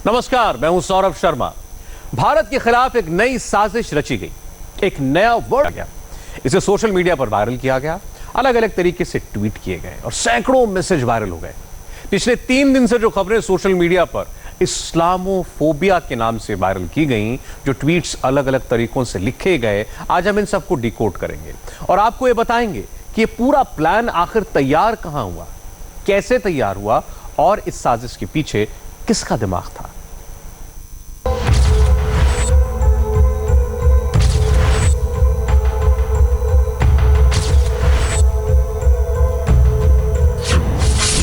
नमस्कार, मैं हूं सौरभ शर्मा। भारत के खिलाफ एक नई साजिश रची गई, एक नया वर्ड आ गया, इसे सोशल मीडिया पर वायरल किया गया, अलग अलग तरीके से ट्वीट किए गए और सैकड़ों मैसेज वायरल हो गए। पिछले 3 दिन से जो खबरें सोशल मीडिया पर इस्लामोफोबिया के नाम से वायरल की गई, जो ट्वीट्स अलग अलग तरीकों से लिखे गए, आज हम इन सबको डिकोड करेंगे और आपको ये बताएंगे कि ये पूरा प्लान आखिर तैयार कहां हुआ, कैसे तैयार हुआ और इस साजिश के पीछे किसका दिमाग था।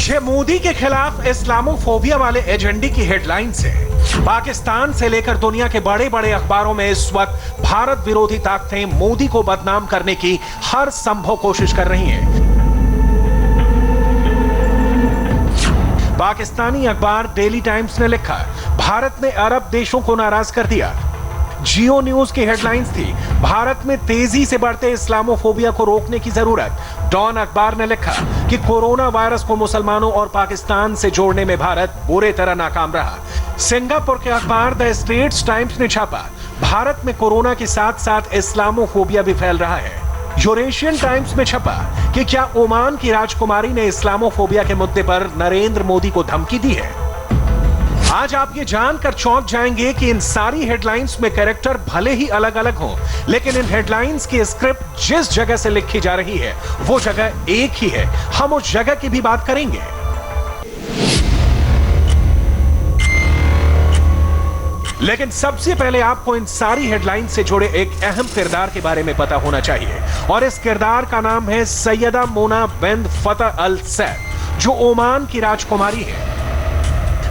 ये मोदी के खिलाफ इस्लामोफोबिया वाले एजेंडे की हेडलाइंस है। पाकिस्तान से लेकर दुनिया के बड़े बड़े अखबारों में इस वक्त भारत विरोधी ताकतें मोदी को बदनाम करने की हर संभव कोशिश कर रही हैं। पाकिस्तानी अखबार डेली टाइम्स ने लिखा, भारत ने अरब देशों को नाराज कर दिया। जियो न्यूज की हेडलाइंस थी, भारत में तेजी से बढ़ते इस्लामोफोबिया को रोकने की जरूरत। डॉन अखबार ने लिखा कि कोरोना वायरस को मुसलमानों और पाकिस्तान से जोड़ने में भारत बुरी तरह नाकाम रहा। सिंगापुर के अखबार द स्ट्रेट्स टाइम्स ने छापा, भारत में कोरोना के साथ साथ इस्लामोफोबिया भी फैल रहा है। यूरेशियन टाइम्स में छपा कि क्या ओमान की राजकुमारी ने इस्लामोफोबिया के मुद्दे पर नरेंद्र मोदी को धमकी दी है। आज आप ये जानकर चौंक जाएंगे कि इन सारी हेडलाइंस में कैरेक्टर भले ही अलग अलग हों, लेकिन इन हेडलाइंस की स्क्रिप्ट जिस जगह से लिखी जा रही है वो जगह एक ही है। हम उस जगह की भी बात करेंगे। लेकिन सबसे पहले आपको इन सारी हेडलाइन से जुड़े एक अहम किरदार के बारे में पता होना चाहिए और इस किरदार का नाम है सैयदा मोना बिन्त फतह अल सैद, जो ओमान की राजकुमारी है।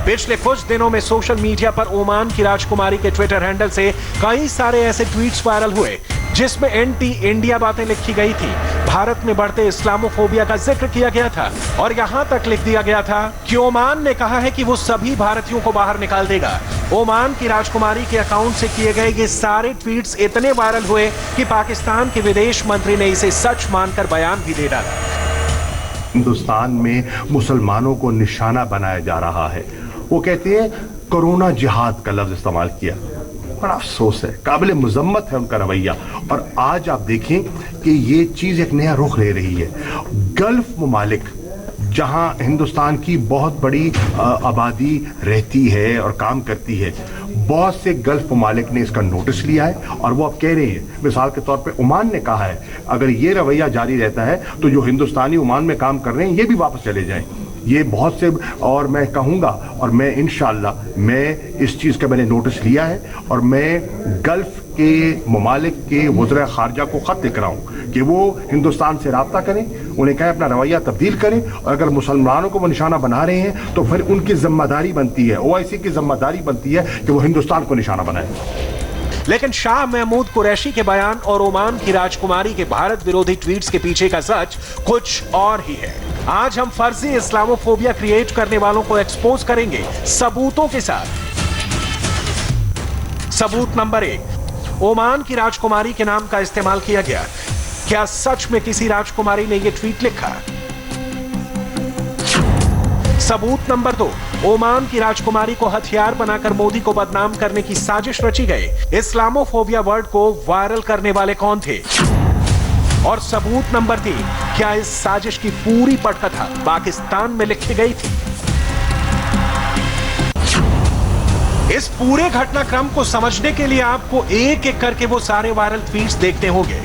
पिछले कुछ दिनों में सोशल मीडिया पर ओमान की राजकुमारी के ट्विटर हैंडल से कई सारे ऐसे ट्वीट्स वायरल हुए जिसमें एंटी इंडिया बातें लिखी गई थी, भारत में बढ़ते इस्लामोफोबिया का जिक्र किया गया था और यहां तक लिख दिया गया था कि ओमान ने कहा है कि वो सभी भारतीयों को बाहर निकाल देगा। ओमान की राजकुमारी के अकाउंट से किए गए ये सारे ट्वीट्स इतने वायरल हुए कि पाकिस्तान के विदेश मंत्री ने इसे सच मानकर बयान भी दे डाला। हिंदुस्तान में मुसलमानों को निशाना बनाया जा रहा है। वो कहते हैं कोरोना जिहाद का लफ्ज इस्तेमाल किया। बड़ा अफसोस है, काबिल मुजम्मत है उनका रवैया। और आज आप देखें कि ये चीज एक नया रुख ले रही है। गल्फ ममालिक, जहां हिंदुस्तान की बहुत बड़ी आबादी रहती है और काम करती है, बहुत से गल्फ ममालिक ने इसका नोटिस लिया है और वो अब कह रहे हैं, मिसाल के तौर पे ओमान ने कहा है अगर ये रवैया जारी रहता है तो जो हिंदुस्तानी ओमान में काम कर रहे हैं ये भी वापस चले जाएं। ये बहुत से, और मैं कहूँगा और मैं इंशाअल्लाह मैं इस चीज़ का मैंने नोटिस लिया है और मैं गल्फ के ममालिक के वज़ीर ख़ारजा को ख़त लिख रहा हूँ कि वो हिंदुस्तान से रब्ता करें, उन्हें कहें अपना रवैया तब्दील करें और अगर मुसलमानों को वो निशाना बना रहे हैं तो फिर उनकी जिम्मेदारी बनती है, OIC की जिम्मेदारी बनती है कि वो हिंदुस्तान को निशाना बनाए। लेकिन शाह महमूद कुरैशी के बयान और ओमान की राजकुमारी के भारत विरोधी ट्वीट्स के पीछे का सच कुछ और ही है। आज हम फर्जी इस्लामोफोबिया क्रिएट करने वालों को एक्सपोज करेंगे सबूतों के साथ। सबूत नंबर 1, ओमान की राजकुमारी के नाम का इस्तेमाल किया गया। क्या सच में किसी राजकुमारी ने यह ट्वीट लिखा? सबूत नंबर 2, ओमान की राजकुमारी को हथियार बनाकर मोदी को बदनाम करने की साजिश रची गई। इस्लामोफोबिया वर्ड को वायरल करने वाले कौन थे? और सबूत नंबर 3, क्या इस साजिश की पूरी पटकथा पाकिस्तान में लिखी गई थी? इस पूरे घटनाक्रम को समझने के लिए आपको एक एक करके वो सारे वायरल ट्वीट्स देखने होंगे।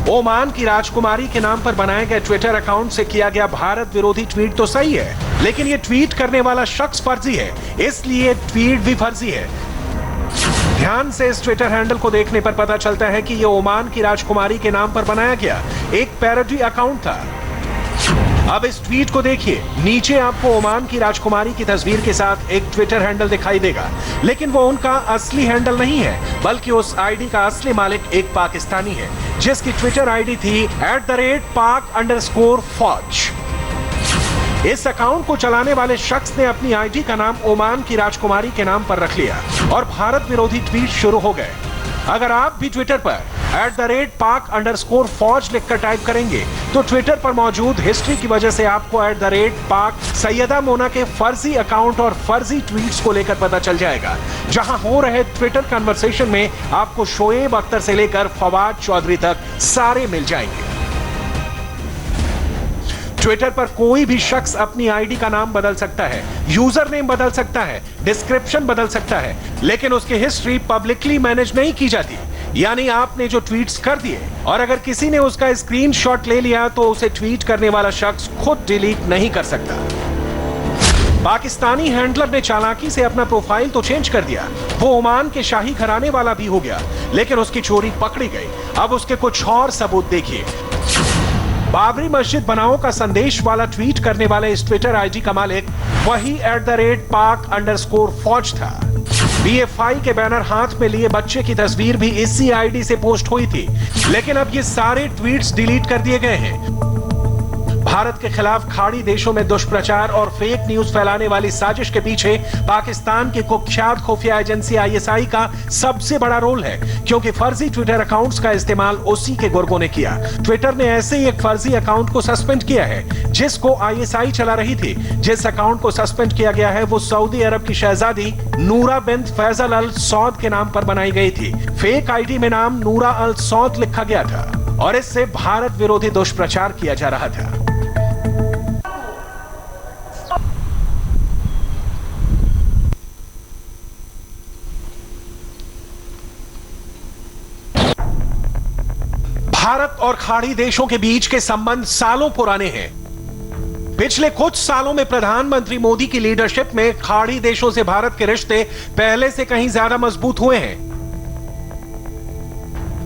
ओमान की राजकुमारी के नाम पर बनाए गए ट्विटर अकाउंट से किया गया भारत विरोधी ट्वीट तो सही है, लेकिन यह ट्वीट करने वाला शख्स फर्जी है, इसलिए ट्वीट भी फर्जी है। ध्यान से इस ट्विटर हैंडल को देखने पर पता चलता है कि यह ओमान की राजकुमारी के नाम पर बनाया गया एक पैरोडी अकाउंट था। अब इस ट्वीट को देखिए, नीचे आपको ओमान की राजकुमारी की तस्वीर के साथ एक ट्विटर हैंडल दिखाई देगा, लेकिन वो उनका असली हैंडल नहीं है, बल्कि उस आईडी का असली मालिक एक पाकिस्तानी है जिसकी ट्विटर आईडी थी @pak_फौज। इस अकाउंट को चलाने वाले शख्स ने अपनी आईडी का नाम ओमान की राजकुमारी के नाम पर रख लिया और भारत विरोधी ट्वीट शुरू हो गए। अगर आप भी ट्विटर पर @pak_फौज लिखकर टाइप करेंगे तो ट्विटर पर मौजूद हिस्ट्री की वजह से आपको @pak सैयदा मोना के फर्जी अकाउंट और फर्जी ट्वीट्स को लेकर पता चल जाएगा। जहां हो रहे ट्विटर कन्वर्सेशन में आपको शोएब अख्तर से लेकर फवाद चौधरी तक सारे मिल जाएंगे। ट्विटर पर कोई भी शख्स अपनी आईडी का नाम बदल सकता है, यूजर नेम बदल सकता है, डिस्क्रिप्शन बदल सकता है, लेकिन उसकी हिस्ट्री पब्लिकली मैनेज नहीं की जाती। यानी आपने जो ट्वीट्स कर दिए और अगर किसी ने उसका स्क्रीनशॉट ले लिया तो उसे ट्वीट करने वाला शख्स खुद डिलीट नहीं कर सकता। पाकिस्तानी हैंडलर ने चालाकी से अपना प्रोफाइल तो चेंज कर दिया, वो ओमान के शाही घराने वाला भी हो गया, लेकिन उसकी चोरी पकड़ी गई। अब उसके कुछ और सबूत देखिए। बाबरी मस्जिद बनाओ का संदेश वाला ट्वीट करने वाले इस ट्विटर आईडी का मालिक वही @pak_फौज था। BFI के बैनर हाथ में लिए बच्चे की तस्वीर भी इसी आईडी से पोस्ट हुई थी, लेकिन अब ये सारे ट्वीट्स डिलीट कर दिए गए हैं। भारत के खिलाफ खाड़ी देशों में दुष्प्रचार और फेक न्यूज फैलाने वाली साजिश के पीछे पाकिस्तान की कुख्यात खुफिया एजेंसी ISI का सबसे बड़ा रोल है, क्योंकि फर्जी ट्विटर अकाउंट्स का इस्तेमाल उसी के गुर्गों ने किया। ट्विटर ने ऐसे ही एक फर्जी अकाउंट को सस्पेंड किया है जिसको ISI चला रही थी। जिस अकाउंट को सस्पेंड किया गया है वो सऊदी अरब की शहजादी नूरा बिन्त फैसल अल सौद के नाम पर बनाई गई थी। फेक आईडी में नाम नूरा अल सौद लिखा गया था और इससे भारत विरोधी दुष्प्रचार किया जा रहा था। भारत और खाड़ी देशों के बीच के संबंध सालों पुराने हैं। पिछले कुछ सालों में प्रधानमंत्री मोदी की लीडरशिप में खाड़ी देशों से भारत के रिश्ते पहले से कहीं ज्यादा मजबूत हुए हैं।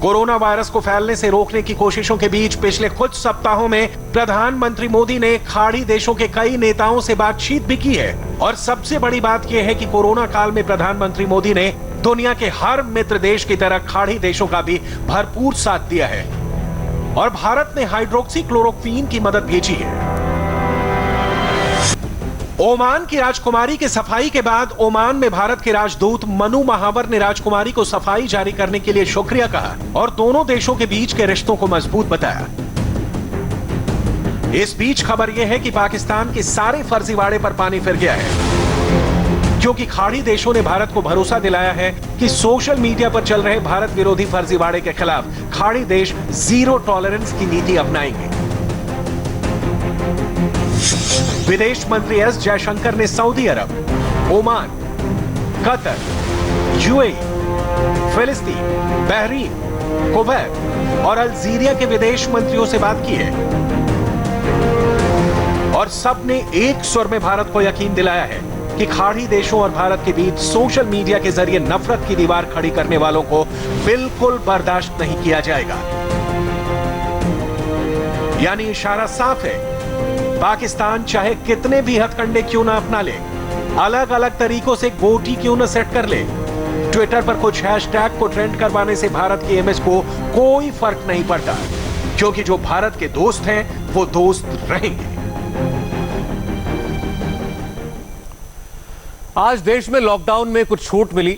कोरोना वायरस को फैलने से रोकने की कोशिशों के बीच पिछले कुछ सप्ताहों में प्रधानमंत्री मोदी ने खाड़ी देशों के कई नेताओं से बातचीत भी की है। और सबसे बड़ी बात यह है कि कोरोना काल में प्रधानमंत्री मोदी ने दुनिया के हर मित्र देश की तरह खाड़ी देशों का भी भरपूर साथ दिया है और भारत ने हाइड्रोक्सी क्लोरोक्वीन की मदद भेजी है। ओमान की राजकुमारी के सफाई के बाद ओमान में भारत के राजदूत मनु महावर ने राजकुमारी को सफाई जारी करने के लिए शुक्रिया कहा और दोनों देशों के बीच के रिश्तों को मजबूत बताया। इस बीच खबर यह है कि पाकिस्तान के सारे फर्जीवाड़े पर पानी फिर गया है, क्योंकि खाड़ी देशों ने भारत को भरोसा दिलाया है कि सोशल मीडिया पर चल रहे भारत विरोधी फर्जीवाड़े के खिलाफ खाड़ी देश जीरो टॉलरेंस की नीति अपनाएंगे। विदेश मंत्री एस जयशंकर ने सऊदी अरब, ओमान, कतर, UAE, फिलिस्तीन, बहरीन, कुवैत और अल्जीरिया के विदेश मंत्रियों से बात की है और सबने एक स्वर में भारत को यकीन दिलाया है कि खाड़ी देशों और भारत के बीच सोशल मीडिया के जरिए नफरत की दीवार खड़ी करने वालों को बिल्कुल बर्दाश्त नहीं किया जाएगा। यानी इशारा साफ है, पाकिस्तान चाहे कितने भी हथकंडे क्यों ना अपना ले, अलग अलग तरीकों से गोटी क्यों ना सेट कर ले, ट्विटर पर कुछ हैशटैग को ट्रेंड करवाने से भारत की इमेज को कोई फर्क नहीं पड़ता, क्योंकि जो भारत के दोस्त हैं वो दोस्त रहेंगे। आज देश में लॉकडाउन में कुछ छूट मिली,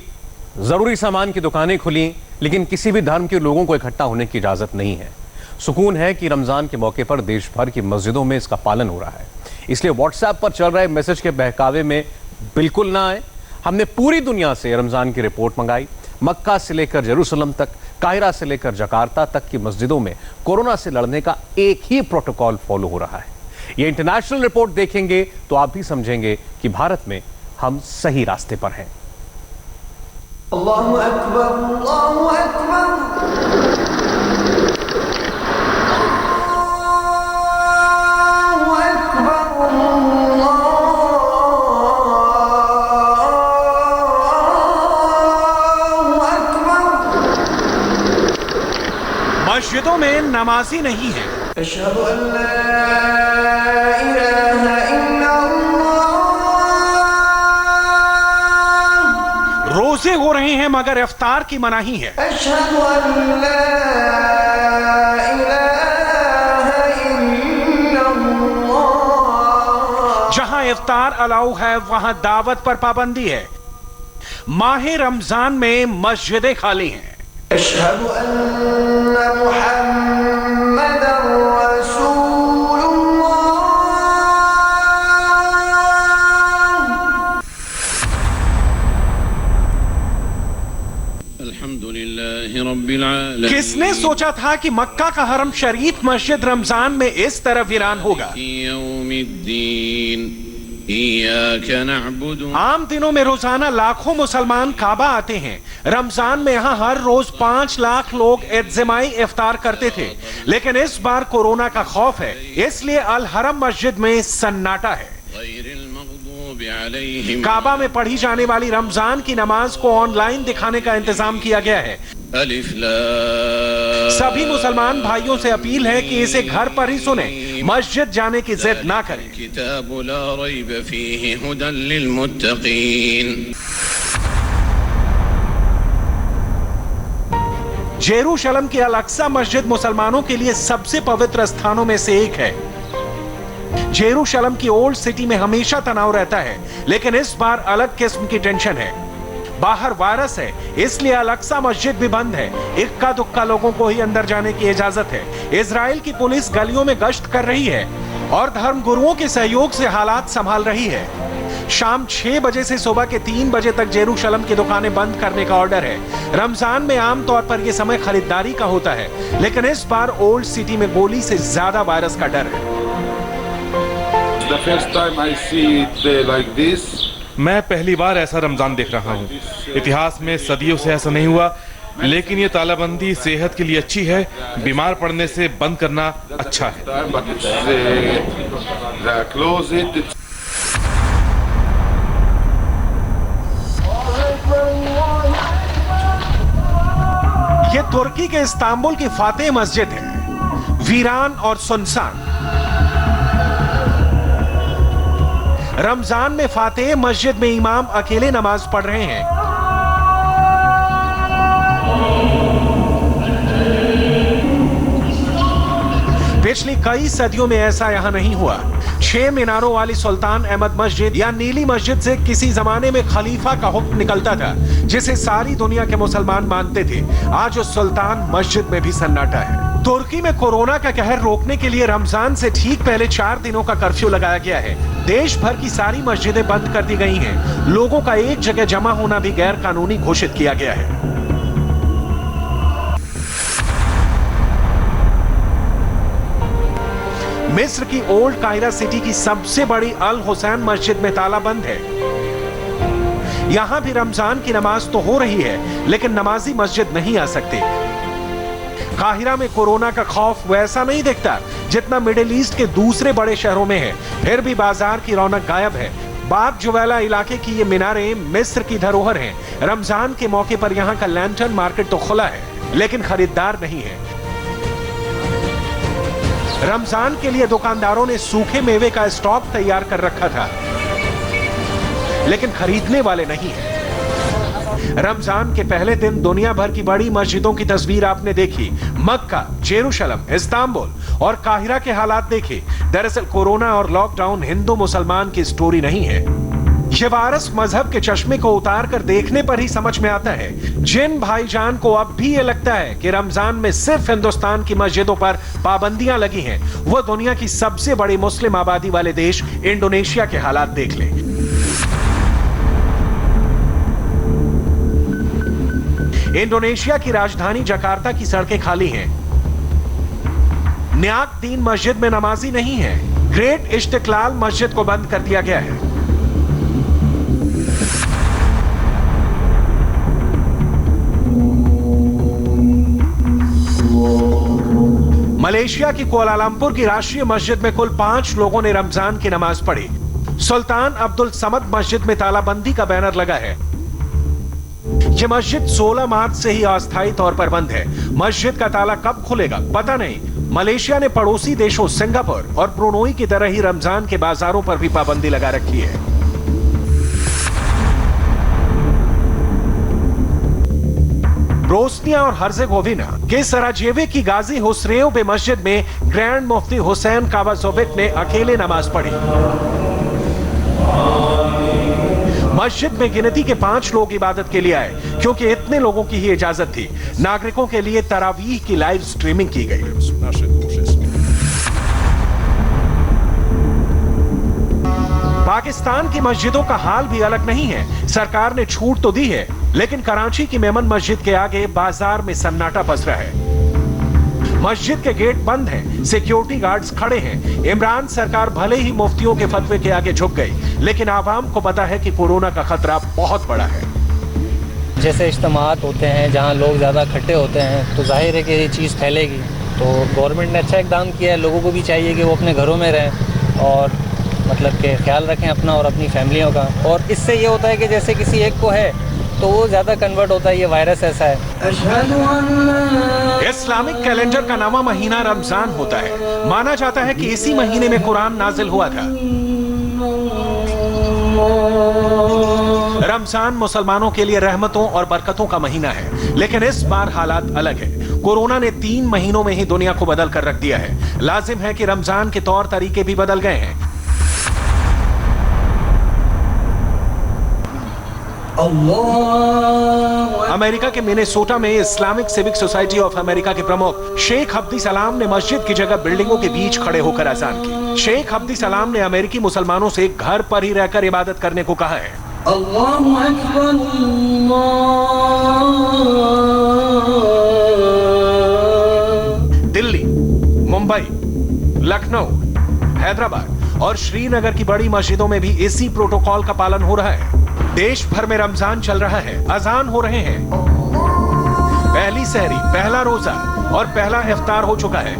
जरूरी सामान की दुकानें खुली, लेकिन किसी भी धर्म के लोगों को इकट्ठा होने की इजाजत नहीं है। सुकून है कि रमजान के मौके पर देश भर की मस्जिदों में इसका पालन हो रहा है, इसलिए व्हाट्सएप पर चल रहे मैसेज के बहकावे में बिल्कुल ना आए। हमने पूरी दुनिया से रमजान की रिपोर्ट मंगाई। मक्का से लेकर जेरूसलम तक, काहिरा से लेकर जकार्ता तक की मस्जिदों में कोरोना से लड़ने का एक ही प्रोटोकॉल फॉलो हो रहा है। ये इंटरनेशनल रिपोर्ट देखेंगे तो आप भी समझेंगे कि भारत में हम सही रास्ते पर हैं। अल्लाहु अकबर, अल्लाहु अकबर। मस्जिदों में नमाजी नहीं है। अशहदु अल्ला इलाहा इल्लल्लाह। रोजे हो रहे हैं मगर इफ्तार की मनाही है। अशहदु अल्ला इलाहा इल्लल्लाह। जहां इफ्तार अलाउ है वहां दावत पर पाबंदी है। माह रमजान में मस्जिदें खाली हैं। अशहदु अन्ना मुहम्मदर रसूलुल्लाह। अल्हम्दुलिल्लाहि रब्बिल आलमीन। किसने सोचा था कि मक्का का हरम शरीफ मस्जिद रमजान में इस तरह वीरान होगा। यौमिद्दीन इय्याका नअबुदु। आम दिनों में रोजाना लाखों मुसलमान काबा आते हैं। रमजान में यहाँ हर रोज 5 लाख लोग इज्तिमाई इफ्तार करते थे, लेकिन इस बार कोरोना का खौफ है, इसलिए अल हरम मस्जिद में सन्नाटा है। काबा में पढ़ी जाने वाली रमजान की नमाज को ऑनलाइन दिखाने का इंतजाम किया गया है। सभी मुसलमान भाइयों से अपील है कि इसे घर पर ही सुने, मस्जिद जाने की जिद ना करें। किताबु ला रैब फीहि हुदन लिलमुत्तकीन। जेरूशलम की अल अक्सा मस्जिद मुसलमानों के लिए सबसे पवित्र स्थानों में से एक है। जेरूशलम की ओल्ड सिटी में हमेशा तनाव रहता है, लेकिन इस बार अलग किस्म की टेंशन है। बाहर वायरस है, इसलिए अल अक्सा मस्जिद भी बंद है। इक्का दुक्का लोगों को ही अंदर जाने की इजाजत है। इजराइल की पुलिस गलियों में गश्त कर रही है और धर्म गुरुओं के सहयोग से हालात संभाल रही है। शाम 6 बजे से सुबह के 3 बजे तक जेरूशलम की दुकानें बंद करने का ऑर्डर है। रमजान में आमतौर पर यह समय खरीदारी का होता है, लेकिन इस बार ओल्ड सिटी में गोली से ज्यादा वायरस का डर है। The first time I see it like this. मैं पहली बार ऐसा रमजान देख रहा हूँ। इतिहास में सदियों से ऐसा नहीं हुआ, लेकिन ये तालाबंदी सेहत के लिए अच्छी है। बीमार पड़ने से बंद करना अच्छा है। But it's the close it. ये तुर्की के इस्तांबुल की फातेह मस्जिद है, वीरान और सुनसान। रमजान में फातेह मस्जिद में इमाम अकेले नमाज पढ़ रहे हैं। पिछली कई सदियों में ऐसा यहां नहीं हुआ। 6 मीनारों वाली सुल्तान अहमद मस्जिद या नीली मस्जिद से किसी जमाने में खलीफा का हुक्म निकलता था, जिसे सारी दुनिया के मुसलमान मानते थे। आज उस सुल्तान मस्जिद में भी सन्नाटा है। तुर्की में कोरोना का कहर रोकने के लिए रमजान से ठीक पहले 4 दिनों का कर्फ्यू लगाया गया है। देश भर की सारी मस्जिदें बंद कर दी गई हैं। लोगों का एक जगह जमा होना भी गैर कानूनी घोषित किया गया है। मिस्र की ओल्ड कायरा सिटी की सबसे बड़ी अल हुसैन मस्जिद में ताला बंद है। यहां भी रमजान की नमाज तो हो रही है, लेकिन नमाजी मस्जिद नहीं आ सकते। काहिरा में कोरोना का खौफ वैसा नहीं दिखता जितना मिडिल ईस्ट के दूसरे बड़े शहरों में है। फिर भी बाजार की रौनक गायब है। बाब जुवैला इलाके की ये मीनारें मिस्र की धरोहर हैं। रमजान के मौके पर यहाँ का लैंटर्न मार्केट तो खुला है, लेकिन खरीदार नहीं है। रमजान के लिए दुकानदारों ने सूखे मेवे का स्टॉक तैयार कर रखा था, लेकिन खरीदने वाले नहीं है। रमजान के पहले दिन दुनिया भर की बड़ी मस्जिदों की तस्वीर आपने देखी। मक्का, जेरूशलम, इस्तांबुल और काहिरा के हालात देखे। दरअसल कोरोना और लॉकडाउन हिंदू मुसलमान की स्टोरी नहीं है। यह वायरस मजहब के चश्मे को उतार कर देखने पर ही समझ में आता है। जिन भाईजान को अब भी ये लगता है कि रमजान में सिर्फ हिंदुस्तान की मस्जिदों पर पाबंदियां लगी हैं, वो दुनिया की सबसे बड़ी मुस्लिम आबादी वाले देश इंडोनेशिया के हालात देख लें। इंडोनेशिया की राजधानी जकार्ता की सड़कें खाली हैं। न्याक दीन मस्जिद में नमाजी नहीं है। ग्रेट इस्तिक्लाल मस्जिद को बंद कर दिया गया है। मलेशिया की कुआलालंपुर की राष्ट्रीय मस्जिद में कुल 5 लोगों ने रमजान की नमाज पढ़ी। सुल्तान अब्दुल समद मस्जिद में तालाबंदी का बैनर लगा है। यह मस्जिद 16 मार्च से ही अस्थायी तौर पर बंद है। मस्जिद का ताला कब खुलेगा पता नहीं। मलेशिया ने पड़ोसी देशों सिंगापुर और ब्रुनोई की तरह ही रमजान के बाजारों पर भी पाबंदी लगा रखी है। बोस्निया और हर्जेगोविना के सराजेवे की गाजी हुस्रेव मस्जिद में ग्रैंड मुफ्ती हुसैन कावाजोविक ने अकेले नमाज पढ़ी। मस्जिद में गिनती के 5 लोग इबादत के लिए आए, क्योंकि इतने कितने लोगों की ही इजाजत थी, नागरिकों के लिए तरावीह की लाइव स्ट्रीमिंग की गई। पाकिस्तान की मस्जिदों का हाल भी अलग नहीं है। सरकार ने छूट तो दी है, लेकिन कराची की मेमन मस्जिद के आगे बाजार में सन्नाटा पसरा है। मस्जिद के गेट बंद हैं, सिक्योरिटी गार्ड्स खड़े हैं। इमरान सरकार भले ही मुफ्तियों के फतवे के आगे झुक गई, लेकिन आवाम को पता है कि कोरोना का खतरा बहुत बड़ा है। जैसे इज्तिमात होते हैं जहां लोग ज़्यादा इकट्ठे होते हैं, तो जाहिर है कि ये चीज़ फैलेगी। तो गवर्नमेंट ने अच्छा इकदाम किया है, लोगों को भी चाहिए कि वो अपने घरों में रहें और मतलब कि ख्याल रखें अपना और अपनी फैमिलियों का। और इससे ये होता है कि जैसे किसी एक को है तो वो ज़्यादा कन्वर्ट होता है, ये वायरस ऐसा है। इस्लामिक कैलेंडर का नवा महीना रमजान होता है। माना जाता है कि इसी महीने में कुरान नाजिल हुआ था। रमजान मुसलमानों के लिए रहमतों और बरकतों का महीना है, लेकिन इस बार हालात अलग है। कोरोना ने 3 महीनों में ही दुनिया को बदल कर रख दिया है। लाजिम है कि रमजान के तौर तरीके भी बदल गए हैं। अमेरिका के मिनेसोटा में Islamic civic society of America के प्रमुख शेख अब्दी सलाम ने मस्जिद की जगह बिल्डिंगों के बीच खड़े होकर अजान की। शेख अब्दी सलाम ने अमेरिकी मुसलमानों से घर पर ही रहकर इबादत करने को कहा है। अल्लाहु अकबर, दिल्ली, मुंबई, लखनऊ, हैदराबाद और श्रीनगर की बड़ी मस्जिदों में भी इसी प्रोटोकॉल का पालन हो रहा है। देश भर में रमजान चल रहा है, अजान हो रहे हैं। पहली सहरी, पहला रोजा और पहला इफ्तार हो चुका है,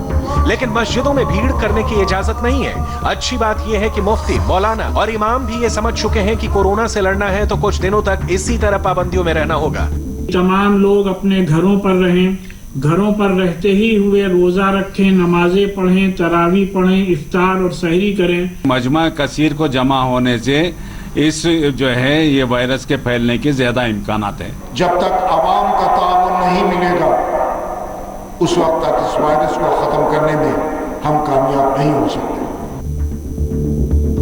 लेकिन मस्जिदों में भीड़ करने की इजाजत नहीं है। अच्छी बात यह है कि मुफ्ती, मौलाना और इमाम भी ये समझ चुके हैं कि कोरोना से लड़ना है तो कुछ दिनों तक इसी तरह पाबंदियों में रहना होगा। तमाम लोग अपने घरों पर रहें, घरों पर रहते ही हुए रोजा रखें, नमाजें पढ़ें, तरावी पढ़ें, इफ्तार और सहरी करें। मजमा कसीर को जमा होने से इस जो है ये वायरस के फैलने के ज्यादा इम्कानात हैं। जब तक आवाम का ताउन नहीं मिलेगा, उस वक्त तक इस वायरस को खत्म करने में हम कामयाब नहीं हो सकते।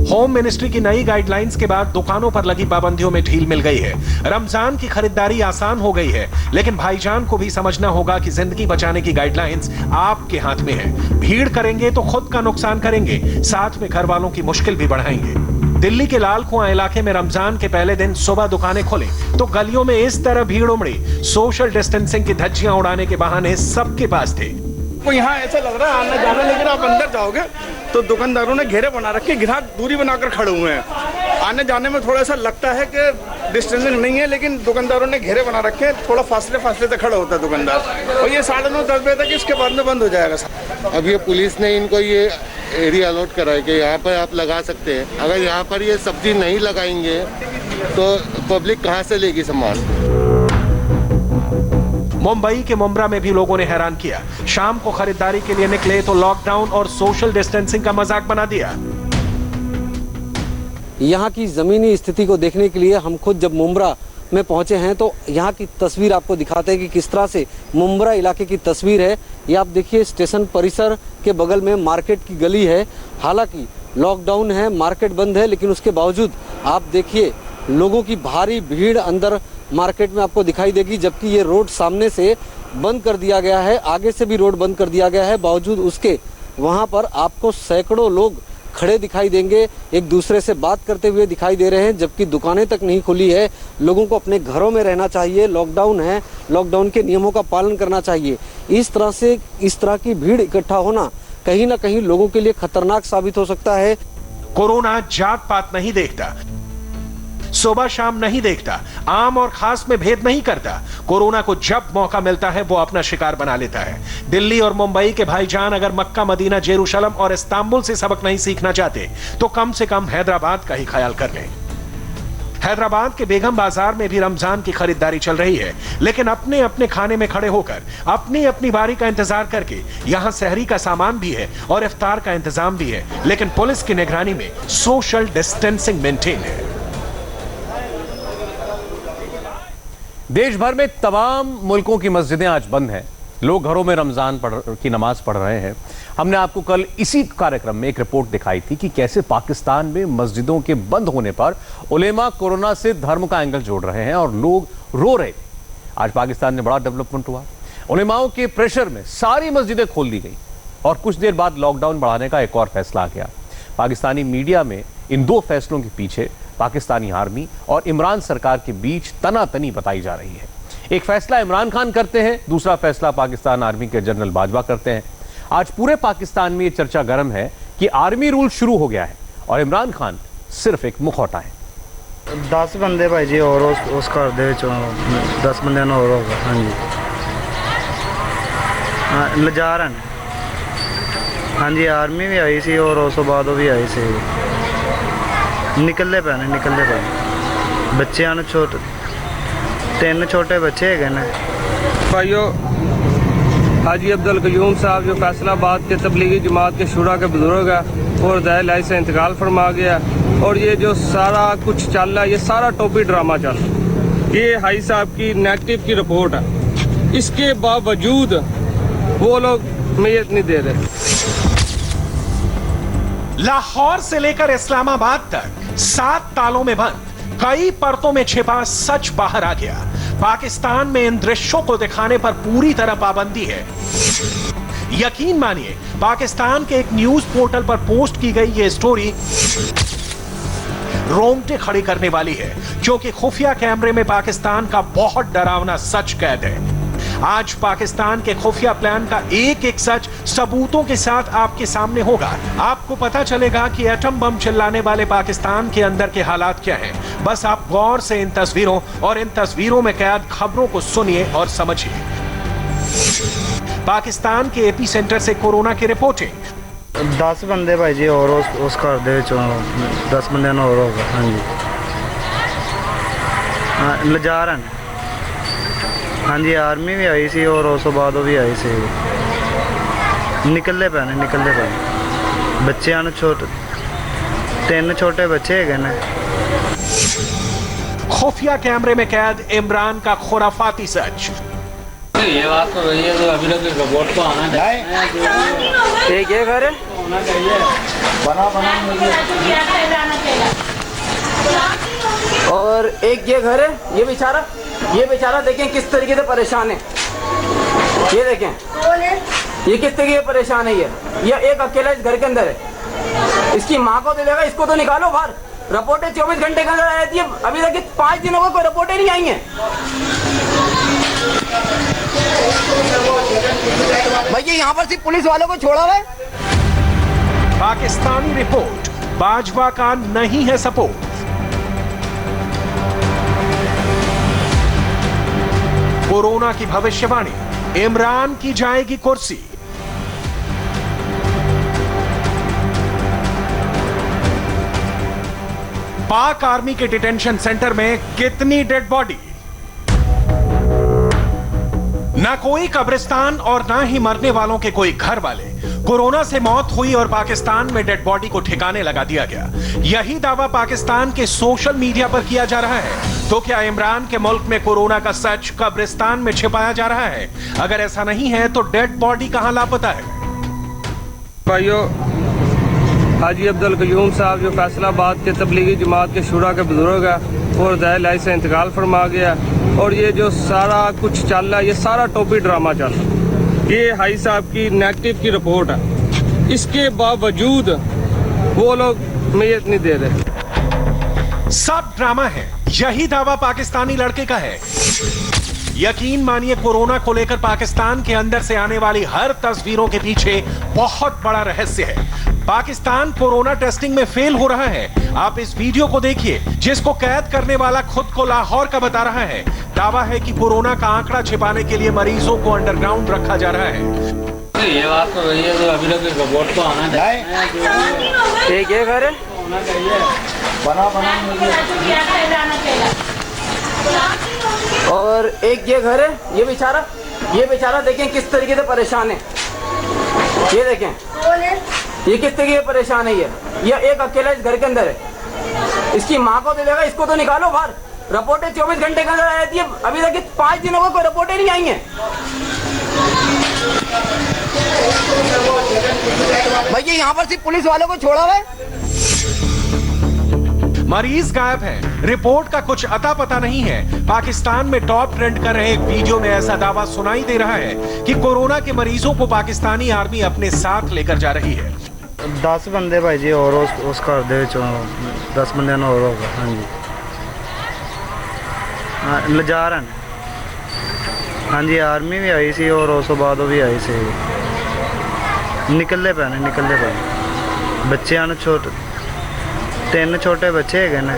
होम मिनिस्ट्री की नई गाइडलाइंस के बाद दुकानों पर लगी पाबंदियों में ढील मिल गई है। रमजान की खरीदारी आसान हो गई है, लेकिन भाईजान को भी समझना होगा कि जिंदगी बचाने की गाइडलाइंस आपके हाथ में है। भीड़ करेंगे तो खुद का नुकसान करेंगे, साथ में घर वालों की मुश्किल भी बढ़ाएंगे। दिल्ली के लाल कुआं इलाके में रमजान के पहले दिन सुबह दुकानें खुली तो गलियों में इस तरह भीड़ उमड़ी। सोशल डिस्टेंसिंग की धज्जियां उड़ाने के बहाने सबके पास थे। तो यहाँ ऐसा लग रहा है आना जाना, लेकिन आप अंदर जाओगे तो दुकानदारों ने घेरे बना रखे, ग्राहक दूरी बनाकर खड़े हुए हैं। आने जाने में थोड़ा सा लगता है कि डिस्टेंसिंग नहीं है, लेकिन दुकानदारों ने घेरे बना रखे हैं। थोड़ा फासले से खड़ा होता है दुकानदार, और ये 9:30-10 बजे तक इसके बाद में बंद हो जाएगा। अब ये पुलिस ने इनको ये एरिया अलॉट करा है कि यहाँ पर आप लगा सकते हैं। अगर यहाँ पर ये सब्जी नहीं लगाएंगे तो पब्लिक कहाँ से लेगी सामान। मुंबई के मुंब्रा में भी लोगों ने हैरान किया। शाम को खरीदारी के लिए निकले तो लॉकडाउन और सोशल डिस्टेंसिंग का मजाक बना दिया। यहाँ की जमीनी स्थिति को देखने के लिए हम खुद जब मुंब्रा में पहुंचे हैं तो यहाँ की तस्वीर आपको दिखाते हैं कि किस तरह से मुंब्रा इलाके की तस्वीर है। ये आप देखिए, स्टेशन परिसर के बगल में मार्केट की गली है। हालांकि लॉकडाउन है, मार्केट बंद है, लेकिन उसके बावजूद आप देखिए लोगों की भारी भीड़ अंदर मार्केट में आपको दिखाई देगी, जबकि ये रोड सामने से बंद कर दिया गया है, आगे से भी रोड बंद कर दिया गया है। बावजूद उसके वहाँ पर आपको सैकड़ों लोग खड़े दिखाई देंगे, एक दूसरे से बात करते हुए दिखाई दे रहे हैं, जबकि दुकानें तक नहीं खुली है। लोगों को अपने घरों में रहना चाहिए, लॉकडाउन है, लॉकडाउन के नियमों का पालन करना चाहिए। इस तरह से इस तरह की भीड़ इकट्ठा होना कहीं ना कहीं लोगों के लिए खतरनाक साबित हो सकता है। कोरोना जात पात नहीं देखता, सुबह शाम नहीं देखता, आम और खास में भेद नहीं करता। कोरोना को जब मौका मिलता है वो अपना शिकार बना लेता है। दिल्ली और मुंबई के भाईजान अगर मक्का, मदीना, जेरूशलम और इस्तांबुल से सबक नहीं सीखना चाहते तो कम से कम हैदराबाद का ही ख्याल कर लें। हैदराबाद के बेगम बाजार में भी रमजान की खरीदारी चल रही है, लेकिन अपने अपने खाने में खड़े होकर अपनी अपनी बारी का इंतजार करके यहां सहरी का सामान भी है और इफ्तार का इंतजाम भी है, लेकिन पुलिस की निगरानी में सोशल डिस्टेंसिंग मेंटेन है। देश भर में तमाम मुल्कों की मस्जिदें आज बंद हैं। लोग घरों में रमजान की नमाज पढ़ रहे हैं। हमने आपको कल इसी कार्यक्रम में एक रिपोर्ट दिखाई थी कि कैसे पाकिस्तान में मस्जिदों के बंद होने पर उलेमा कोरोना से धर्म का एंगल जोड़ रहे हैं और लोग रो रहे थे। आज पाकिस्तान में बड़ा डेवलपमेंट हुआ। उलेमाओं के प्रेशर में सारी मस्जिदें खोल दी गई और कुछ देर बाद लॉकडाउन बढ़ाने का एक और फैसला आ गया। पाकिस्तानी मीडिया में इन दो फैसलों के पीछे पाकिस्तानी आर्मी और इमरान सरकार के बीच तनातनी बताई जा रही है। एक फैसला इमरान खान करते हैं, दूसरा फैसला पाकिस्तान आर्मी के जनरल बाजवा करते हैं। आज पूरे पाकिस्तान में ये चर्चा गर्म है कि आर्मी रूल शुरू हो गया है और इमरान खान सिर्फ एक मुखौटा है। 10 बंदे भाई जी और उस घर दे 10 बंदे और होगा। हाँ जी, हाँ लिजा रहे हैं। हाँ जी, आर्मी भी आई सी और उस बाद भी आई सी। निकलते पे बच्चों ने छोटे 3 छोटे बच्चे है ना भाइयों। हाजी अब्दुल कयूम साहब जो फैसलाबाद के तबलीगी जमात के शुरा के बुजुर्ग है और दहलाई से इंतकाल फरमा गया और ये जो सारा कुछ चल रहा है ये सारा टोपी ड्रामा चल रहा है। ये हाई साहब की नेगेटिव की रिपोर्ट है, इसके बावजूद वो लोग मैयत नहीं दे रहे। लाहौर से लेकर इस्लामाबाद तक 7 तालों में बंद, कई परतों में छिपा सच बाहर आ गया। पाकिस्तान में इन दृश्यों को दिखाने पर पूरी तरह पाबंदी है। यकीन मानिए, पाकिस्तान के एक न्यूज पोर्टल पर पोस्ट की गई ये स्टोरी रोंगटे खड़ी करने वाली है, क्योंकि खुफिया कैमरे में पाकिस्तान का बहुत डरावना सच कैद है। आज पाकिस्तान के खुफिया प्लान का एक एक सच सबूतों के साथ आपके सामने होगा। आपको पता चलेगा कि एटम बम चिल्लाने वाले पाकिस्तान के अंदर के हालात क्या हैं। बस आप गौर से इन तस्वीरों और इन तस्वीरों में कैद खबरों को सुनिए और समझिए। पाकिस्तान के एपी सेंटर से कोरोना की रिपोर्टिंग। 10 बंदे भाई जी और उस घर दे 10 बंदे और होगा। हाँ जी, हाँ लिजा रहे हैं। हाँ जी, आर्मी भी आई सी और उस बाद भी आई सी। निकलते पे बच्चों ने छोटे 3 छोटे बच्चे है ना। खुफिया कैमरे में कैद इमरान का खुराफाती सच। ये बात तो रही है, तो अभी तक रोबोट को आना चाहिए। एक ये घर है होना चाहिए, बना और एक ये घर है। ये बेचारा देखें किस तरीके से परेशान है। ये देखें ये किस तरीके से परेशान है। ये एक अकेला इस घर के अंदर है। इसकी माँ को दिलेगा, इसको तो निकालो बाहर। रिपोर्टें 24 घंटे के अंदर आ जाती है। अभी तक 5 दिनों को कोई रिपोर्टें नहीं आई हैं। भैया यहाँ पर सिर्फ पुलिस वालों को छोड़ा हुआ है। पाकिस्तानी रिपोर्ट, बाजवा का नहीं है सपोर्ट। कोरोना की भविष्यवाणी, इमरान की जाएगी कुर्सी। पाक आर्मी के डिटेंशन सेंटर में कितनी डेड बॉडी। ना कोई कब्रिस्तान और ना ही मरने वालों के कोई घर वाले। कोरोना से मौत हुई और पाकिस्तान में डेड बॉडी को ठिकाने लगा दिया गया। यही दावा पाकिस्तान के सोशल मीडिया पर किया जा रहा है। तो क्या इमरान के मुल्क में कोरोना का सच कब्रिस्तान में छिपाया जा रहा है? अगर ऐसा नहीं है तो डेड बॉडी कहां लापता है? भाइयों, हाजी अब्दुल कयूम साहब जो फैसलाबाद के तबलीगी जमात के शुरा के बुजुर्ग है और दहलाई से इंतकाल फरमा गया और ये जो सारा कुछ चल रहा है ये सारा टोपी ड्रामा चल रहा है। ये हाई साहब की नेगेटिव की रिपोर्ट है, इसके बावजूद वो लोग मैयत नहीं दे रहे। सब ड्रामा है, यही दावा पाकिस्तानी लड़के का है। यकीन मानिए, कोरोना को लेकर पाकिस्तान के अंदर से आने वाली हर तस्वीरों के पीछे बहुत बड़ा रहस्य है। पाकिस्तान कोरोना टेस्टिंग में फेल हो रहा है। आप इस वीडियो को देखिए, जिसको कैद करने वाला खुद को लाहौर का बता रहा है। दावा है कि कोरोना का आंकड़ा छिपाने के लिए मरीजों को अंडरग्राउंड रखा जा रहा है। ये बात तो रही है, तो अभी तक रोबोट को आना चाहिए। एक ये घर है होना चाहिए, बना और एक ये घर है। ये बेचारा देखें किस तरीके से परेशान है। ये देखें ये किस तरीके से परेशान है। ये एक अकेला इस घर के अंदर है। इसकी माँ को दिलेगा, इसको तो निकालो बाहर। रिपोर्टें 24 घंटे के अंदर आ जाती है। अभी तक 5 दिनों को कोई रिपोर्टें नहीं आई हैं। भैया यहाँ पर सिर्फ पुलिस वालों को छोड़ा हुआ है। मरीज गायब है, रिपोर्ट का कुछ अता पता नहीं है। पाकिस्तान में टॉप ट्रेंड कर रहे एक वीडियो में ऐसा दावा सुनाई दे रहा है कि कोरोना के मरीजों को पाकिस्तानी आर्मी अपने साथ लेकर जा रही है। 10 बंदे भाई जी और उस घर दे 10 बंदे और होगा। हाँ जी ले जा रहे हैं। हाँ जी आर्मी भी आई सी और उस बाद भी आई सी। निकलते पे बच्चे आने छोटे 3 छोटे बच्चे है ना।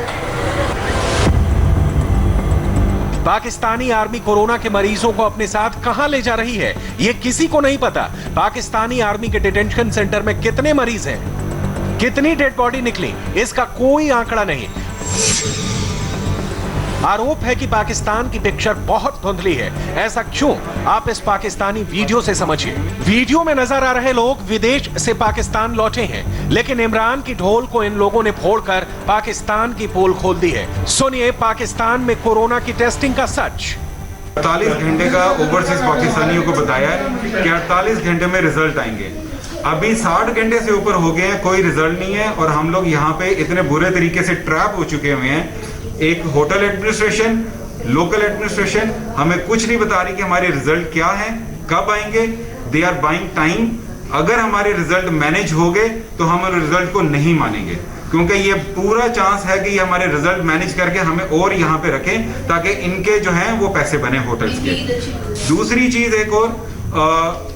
पाकिस्तानी आर्मी कोरोना के मरीजों को अपने साथ कहां ले जा रही है, ये किसी को नहीं पता। पाकिस्तानी आर्मी के डिटेंशन सेंटर में कितने मरीज हैं, कितनी डेड बॉडी निकली, इसका कोई आंकड़ा नहीं। आरोप है कि पाकिस्तान की पिक्चर बहुत धुंधली है। ऐसा क्यों, आप इस पाकिस्तानी वीडियो से समझिए। वीडियो में नजर आ रहे लोग विदेश से पाकिस्तान लौटे हैं, लेकिन इमरान की ढोल को इन लोगों ने फोड़कर पाकिस्तान की पोल खोल दी है। सुनिए पाकिस्तान में कोरोना की टेस्टिंग का सच। 48 घंटे का ओवरसीज पाकिस्तानियों को बताया है कि 48 घंटे में रिजल्ट आएंगे। अभी 60 घंटे से ऊपर हो गए हैं, कोई रिजल्ट नहीं है और हम लोग यहाँ पे इतने बुरे तरीके से ट्रैप हो चुके हुए हैं। एक होटल एडमिनिस्ट्रेशन, लोकल एडमिनिस्ट्रेशन हमें कुछ नहीं बता रही कि हमारे रिजल्ट क्या हैं, कब आएंगे। They are buying time. अगर हमारे रिजल्ट मैनेज हो गए तो हम रिजल्ट को नहीं मानेंगे, क्योंकि ये पूरा चांस है कि ये हमारे रिजल्ट मैनेज करके हमें और यहाँ पे रखें ताकि इनके जो हैं वो पैसे बने होटल्स के। दूसरी चीज एक और,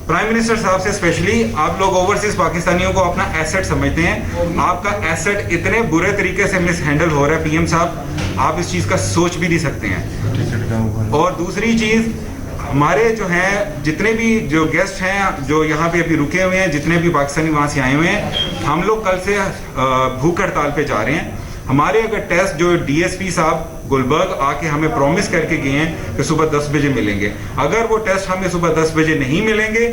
प्राइम मिनिस्टर साहब से स्पेशली, आप लोग ओवरसीज पाकिस्तानियों को अपना एसेट समझते हैं। आपका एसेट इतने बुरे तरीके से मिस हैंडल हो रहा है पीएम साहब, आप इस चीज का सोच भी नहीं सकते हैं। और दूसरी चीज, हमारे जो हैं जितने भी जो गेस्ट हैं जो यहाँ पे अभी रुके हुए हैं, जितने भी पाकिस्तानी वहाँ से आए हुए हैं, हम लोग कल से भूख हड़ताल पे जा रहे हैं। हमारे अगर टेस्ट जो डीएसपी साहब गुलबर्ग आके हमें प्रॉमिस करके गए हैं कि सुबह 10 बजे मिलेंगे, अगर वो टेस्ट हमें सुबह 10 बजे नहीं मिलेंगे।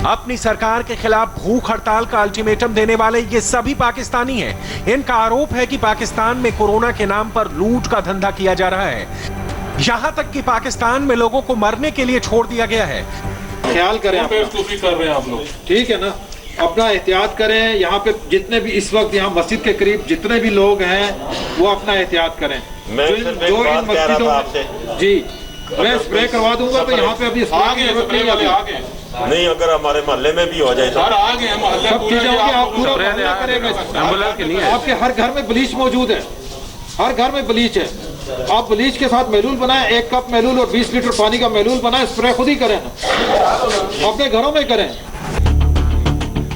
अपनी सरकार के खिलाफ भूख हड़ताल का अल्टीमेटम देने वाले ये सभी पाकिस्तानी हैं। इनका आरोप है कि पाकिस्तान में कोरोना के नाम पर लूट का धंधा किया जा रहा है, यहां तक कि पाकिस्तान में लोगों को मरने के लिए छोड़ दिया गया है। ख्याल करें, कर रहे हैं आप लोग, ठीक है ना, अपना एहतियात करें। यहाँ पे जितने भी इस वक्त यहाँ मस्जिद के करीब जितने भी लोग हैं वो अपना एहतियात करें। जो इन मस्जिदों जी मैं स्प्रे करवा दूंगा तो यहाँ पे अभी नहीं, अगर हमारे मोहल्ले में भी हो जाए तो सब चीजें होगी। आप पूरा मोहल्ला करेंगे। आपके हर घर में ब्लीच मौजूद है, हर घर में ब्लीच है। आप ब्लीच के साथ महलूल बनाएं, 1 कप महलूल और 20 लीटर पानी का महलूल बनाएं, स्प्रे खुद ही करें, अपने घरों में करें।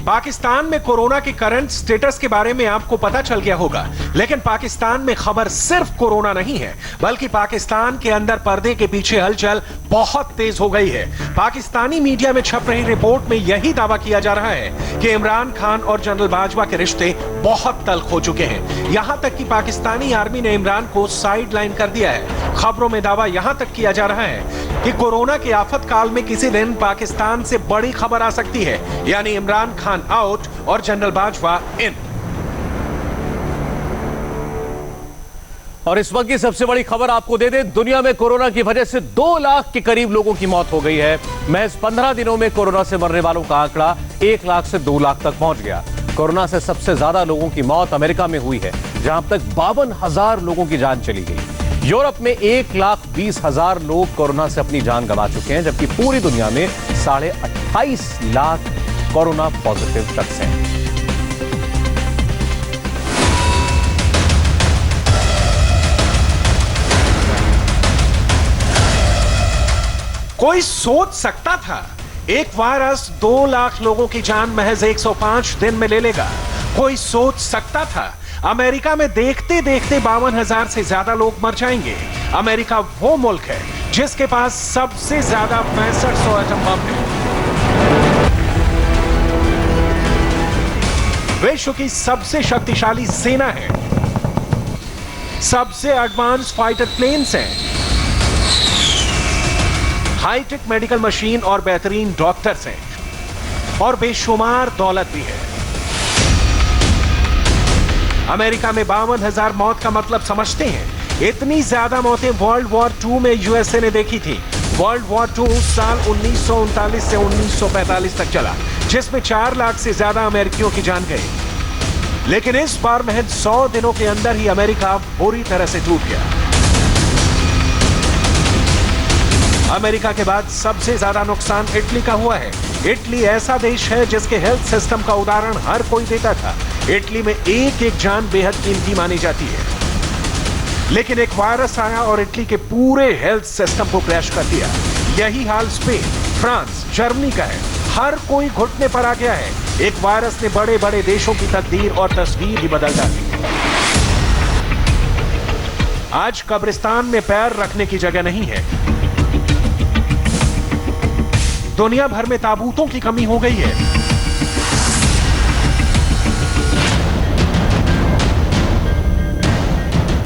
पाकिस्तान में कोरोना के करंट स्टेटस के बारे में आपको पता चल गया होगा, लेकिन पाकिस्तान में खबर सिर्फ कोरोना नहीं है, बल्कि पाकिस्तान के अंदर पर्दे के पीछे हलचल बहुत तेज हो गई है। पाकिस्तानी मीडिया में छप रही रिपोर्ट में यही दावा किया जा रहा है कि इमरान खान और जनरल बाजवा के रिश्ते बहुत तल्ख हो चुके हैं। यहां तक कि पाकिस्तानी आर्मी ने इमरान को साइड लाइन कर दिया है। खबरों में दावा यहां तक किया जा रहा है कि कोरोना के आफत काल में किसी दिन पाकिस्तान से बड़ी खबर आ सकती है, यानी इमरान खान आउट और जनरल बाजवा इन। और इस वक्त की सबसे बड़ी खबर आपको दे दें, दुनिया में कोरोना की वजह से 2 लाख के करीब लोगों की मौत हो गई है। महज 15 दिनों में कोरोना से मरने वालों का आंकड़ा 1 लाख से 2 लाख तक पहुंच गया। कोरोना से सबसे ज्यादा लोगों की मौत अमेरिका में हुई है, जहां अब तक 52,000 लोगों की जान चली गई। यूरोप में 1,20,000 लोग कोरोना से अपनी जान गंवा चुके हैं, जबकि पूरी दुनिया में 28.5 लाख कोरोना पॉजिटिव शख्स हैं। कोई सोच सकता था एक वायरस 2 लाख लोगों की जान महज 105 दिन में ले लेगा? कोई सोच सकता था अमेरिका में देखते देखते 52,000 से ज्यादा लोग मर जाएंगे? अमेरिका वो मुल्क है जिसके पास सबसे ज्यादा 6500 एटम बम है, विश्व की सबसे शक्तिशाली सेना है, सबसे एडवांस फाइटर प्लेन्स हैं, हाईटेक मेडिकल मशीन और बेहतरीन डॉक्टर्स हैं, और बेशुमार दौलत भी है। अमेरिका में 52,000 मौत का मतलब समझते हैं? इतनी ज्यादा मौतें वर्ल्ड वॉर 2 में यूएसए ने देखी थी। वर्ल्ड वॉर 2 साल 1939 से 1945 तक चला, जिसमें 4 लाख से ज्यादा अमेरिकियों की जान गई। लेकिन इस बार महज 100 दिनों के अंदर ही अमेरिका बुरी तरह से टूट गया। अमेरिका के बाद सबसे ज्यादा नुकसान इटली का हुआ है। इटली ऐसा देश है जिसके हेल्थ सिस्टम का उदाहरण हर कोई देता था। इटली में एक एक जान बेहद कीमती मानी जाती है, लेकिन एक वायरस आया और इटली के पूरे हेल्थ सिस्टम को क्रैश कर दिया। यही हाल स्पेन, फ्रांस, जर्मनी का है। हर कोई घुटने पर आ गया है। एक वायरस ने बड़े बड़े देशों की तकदीर और तस्वीर ही बदल डाली। आज कब्रिस्तान में पैर रखने की जगह नहीं है। दुनिया भर में ताबूतों की कमी हो गई है।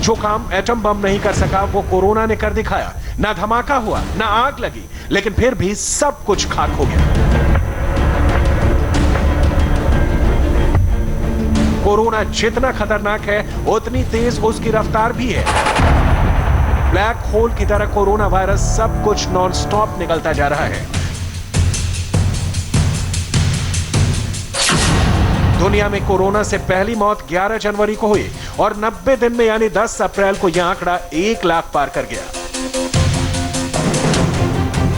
जो काम एटम बम नहीं कर सका वो कोरोना ने कर दिखाया। ना धमाका हुआ, ना आग लगी, लेकिन फिर भी सब कुछ खाक हो गया। कोरोना जितना खतरनाक है उतनी तेज उसकी रफ्तार भी है। ब्लैक होल की तरह कोरोना वायरस सब कुछ नॉनस्टॉप निकलता जा रहा है। दुनिया में कोरोना से पहली मौत 11 जनवरी को हुई और 90 दिन में यानी 10 अप्रैल को यह आंकड़ा 1 लाख पार कर गया।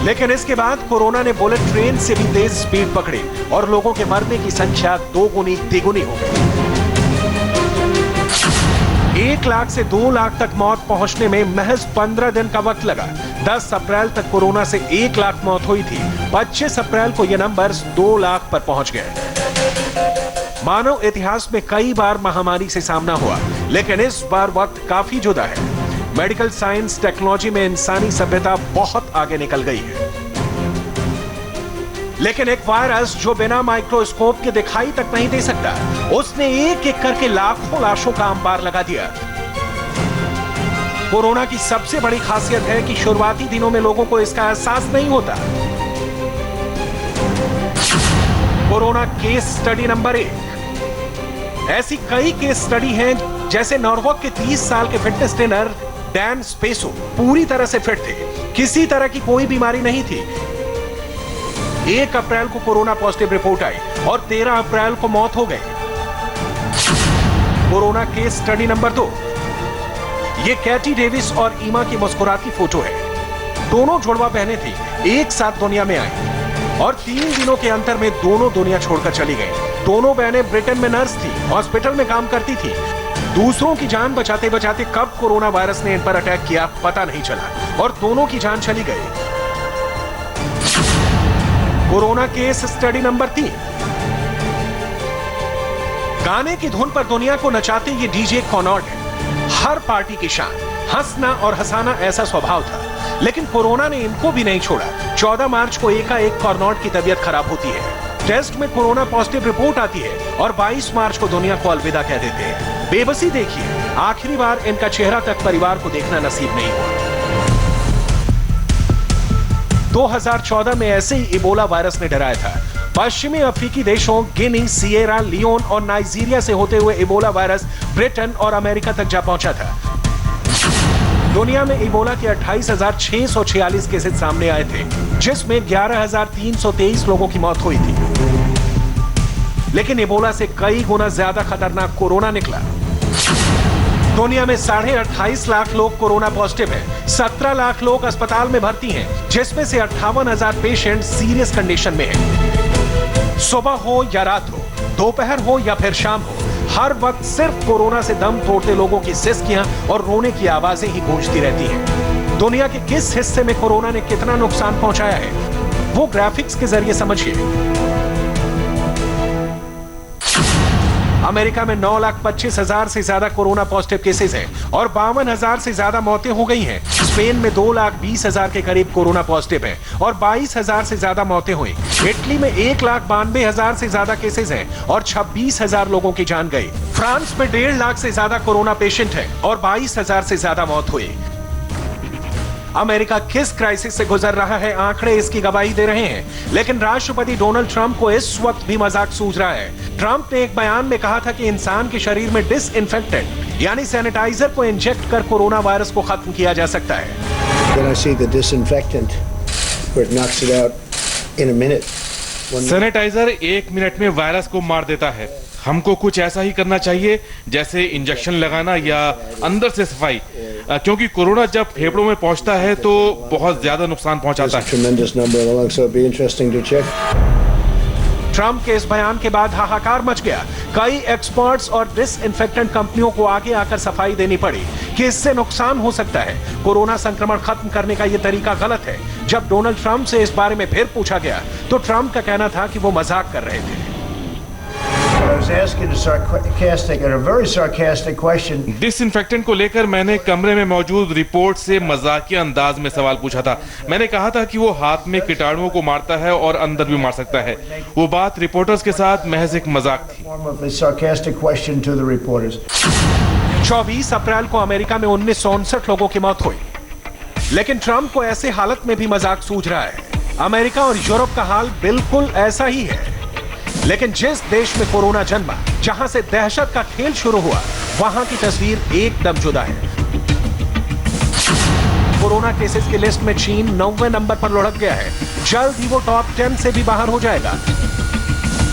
लेकिन इसके बाद कोरोना ने बुलेट ट्रेन से भी तेज स्पीड पकड़ी और लोगों के मरने की संख्या 2 गुनी तिगुनी हो गई। 1 लाख से 2 लाख तक मौत पहुंचने में महज 15 दिन का वक्त लगा। 10 अप्रैल तक कोरोना से 1 लाख मौत हुई थी। 25 अप्रैल को यह नंबर 2 लाख पर पहुंच गए। मानव इतिहास में कई बार महामारी से सामना हुआ, लेकिन इस बार वक्त काफी जुदा है। मेडिकल साइंस, टेक्नोलॉजी में इंसानी सभ्यता बहुत आगे निकल गई है। लेकिन एक वायरस जो बिना माइक्रोस्कोप के दिखाई तक नहीं दे सकता, उसने एक एक करके लाखों लाशों का अंबार लगा दिया। कोरोना की सबसे बड़ी खासियत है कि शुरुआती दिनों में लोगों को इसका एहसास नहीं होता। Corona case study number 1। ऐसी कई केस स्टडी हैं, जैसे नॉर्वॉक के 30 साल के फिटनेस ट्रेनर डैन स्पेसो पूरी तरह से फिट थे, किसी तरह की कोई बीमारी नहीं थी। 1 अप्रैल को कोरोना पॉजिटिव रिपोर्ट आई और 13 अप्रैल को मौत हो गई। Corona case study number 2। ये कैटी डेविस और ईमा की मुस्कुराती फोटो है। दोनों जुड़वा बहनें थी, एक साथ दुनिया में आई और 3 दिनों के अंतर में दोनों दुनिया छोड़कर चली गई। दोनों बहनें ब्रिटेन में नर्स थी, हॉस्पिटल में काम करती थी। दूसरों की जान बचाते बचाते कब कोरोना वायरस ने इन पर अटैक किया पता नहीं चला और दोनों की जान चली गई। Corona case study number 3। गाने की धुन पर दुनिया को नचाते ये डीजे कॉनॉट है। हर पार्टी की शान, हंसना और हंसाना ऐसा स्वभाव था, लेकिन कोरोना ने इनको भी नहीं छोड़ा। 14 मार्च को एकाएक कॉर्नॉट की तबीयत खराब होती है। टेस्ट में कोरोना पॉजिटिव रिपोर्ट आती है और 22 मार्च को दुनिया को अलविदा कह देते हैं। बेबसी देखिए, आखिरी बार इनका चेहरा तक परिवार को देखना नसीब नहीं हुआ। 2014 में ऐसे ही इबोला वायरस ने डराया था। पश्चिमी अफ्रीकी देशों गिनी, सिएरा लियोन और नाइजीरिया से होते हुए इबोला वायरस ब्रिटेन और अमेरिका तक जा पहुंचा था। दुनिया में इबोला के 28,646 केसेस सामने आए थे, जिसमें 11,323 लोगों की मौत हुई थी। लेकिन इबोला से कई गुना ज्यादा खतरनाक कोरोना निकला। दुनिया में 28.5 लाख लोग कोरोना पॉजिटिव हैं, 17 लाख लोग अस्पताल में भर्ती हैं, जिसमें से 58,000 पेशेंट सीरियस कंडीशन में हैं। सुबह हो या रात हो, दोपहर हो या फिर शाम हो, हर वक्त सिर्फ कोरोना से दम तोड़ते लोगों की सिसकियां और रोने की आवाजें ही गूंजती रहती हैं। दुनिया के किस हिस्से में कोरोना ने कितना नुकसान पहुंचाया है, वो ग्राफिक्स के जरिए समझिए। अमेरिका में 9,25,000 से ज्यादा कोरोना पॉजिटिव केसेस हैं और 52,000 से ज्यादा मौतें हो गई हैं। स्पेन में 2,20,000 के करीब कोरोना पॉजिटिव हैं और 22,000 से ज्यादा मौतें हुई। इटली में 1,92,000 से ज्यादा केसेस हैं और 26,000 लोगों की जान गई। फ्रांस में 1.5 लाख से ज्यादा कोरोना पेशेंट हैं और 22,000 से ज्यादा मौत हुई। अमेरिका किस क्राइसिस से गुजर रहा है, आंकड़े इसकी गवाही दे रहे हैं, लेकिन राष्ट्रपति डोनाल्ड ट्रंप को इस वक्त भी मजाक सूझ रहा है। ट्रंप ने एक बयान में कहा था कि इंसान के शरीर में डिसइंफेक्टेंट यानी सैनिटाइजर को इंजेक्ट कर कोरोना वायरस को खत्म किया जा सकता है। Then I see the disinfectant where it knocks it out in a minute. Sanitizer 1 minute में वायरस को मार देता है। हमको कुछ ऐसा ही करना चाहिए जैसे इंजेक्शन लगाना या अंदर से सफाई, क्योंकि कोरोना जब फेफड़ों में पहुंचता है तो बहुत ज्यादा नुकसान पहुंचाता है। ट्रंप के इस बयान के बाद हाहाकार मच गया। कई एक्सपर्ट्स और डिसइंफेक्टेंट कंपनियों को आगे आकर सफाई देनी पड़ी कि इससे नुकसान हो सकता है। कोरोना संक्रमण खत्म करने का यह तरीका गलत है। जब डोनाल्ड ट्रंप से इस बारे में फिर पूछा गया तो ट्रंप का कहना था कि वो मजाक कर रहे थे। डिसइंफेक्टेंट को लेकर मैंने कमरे में मौजूद रिपोर्ट से मजाकिया अंदाज में सवाल पूछा था। मैंने कहा था कि वो हाथ में कीटाणुओं को मारता है और अंदर भी मार सकता है। वो बात रिपोर्टर्स के साथ महज एक मजाक थी। 24 अप्रैल को अमेरिका में 1959 लोगों की मौत हुई, लेकिन ट्रंप को ऐसे हालत में भी मजाक सूझ रहा है। अमेरिका और यूरोप का हाल बिल्कुल ऐसा ही है, लेकिन जिस देश में कोरोना जन्मा, जहां से दहशत का खेल शुरू हुआ, वहां की तस्वीर एकदम जुदा है। कोरोना केसेस की लिस्ट में चीन 9वें नंबर पर लुढ़क गया है। जल्द ही वो टॉप 10 से भी बाहर हो जाएगा।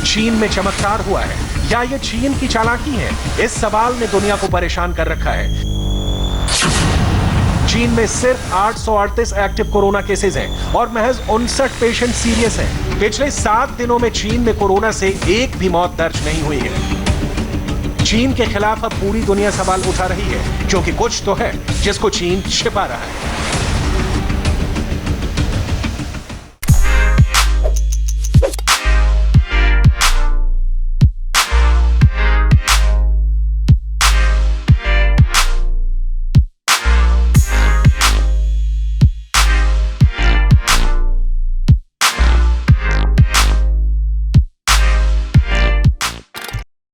चीन में चमत्कार हुआ है या ये चीन की चालाकी है? इस सवाल ने दुनिया को परेशान कर रखा है। चीन में सिर्फ 838 एक्टिव कोरोना केसेस हैं और महज 59 पेशेंट सीरियस हैं। पिछले 7 दिनों में चीन में कोरोना से एक भी मौत दर्ज नहीं हुई है। चीन के खिलाफ अब पूरी दुनिया सवाल उठा रही है, क्योंकि कुछ तो है जिसको चीन छिपा रहा है।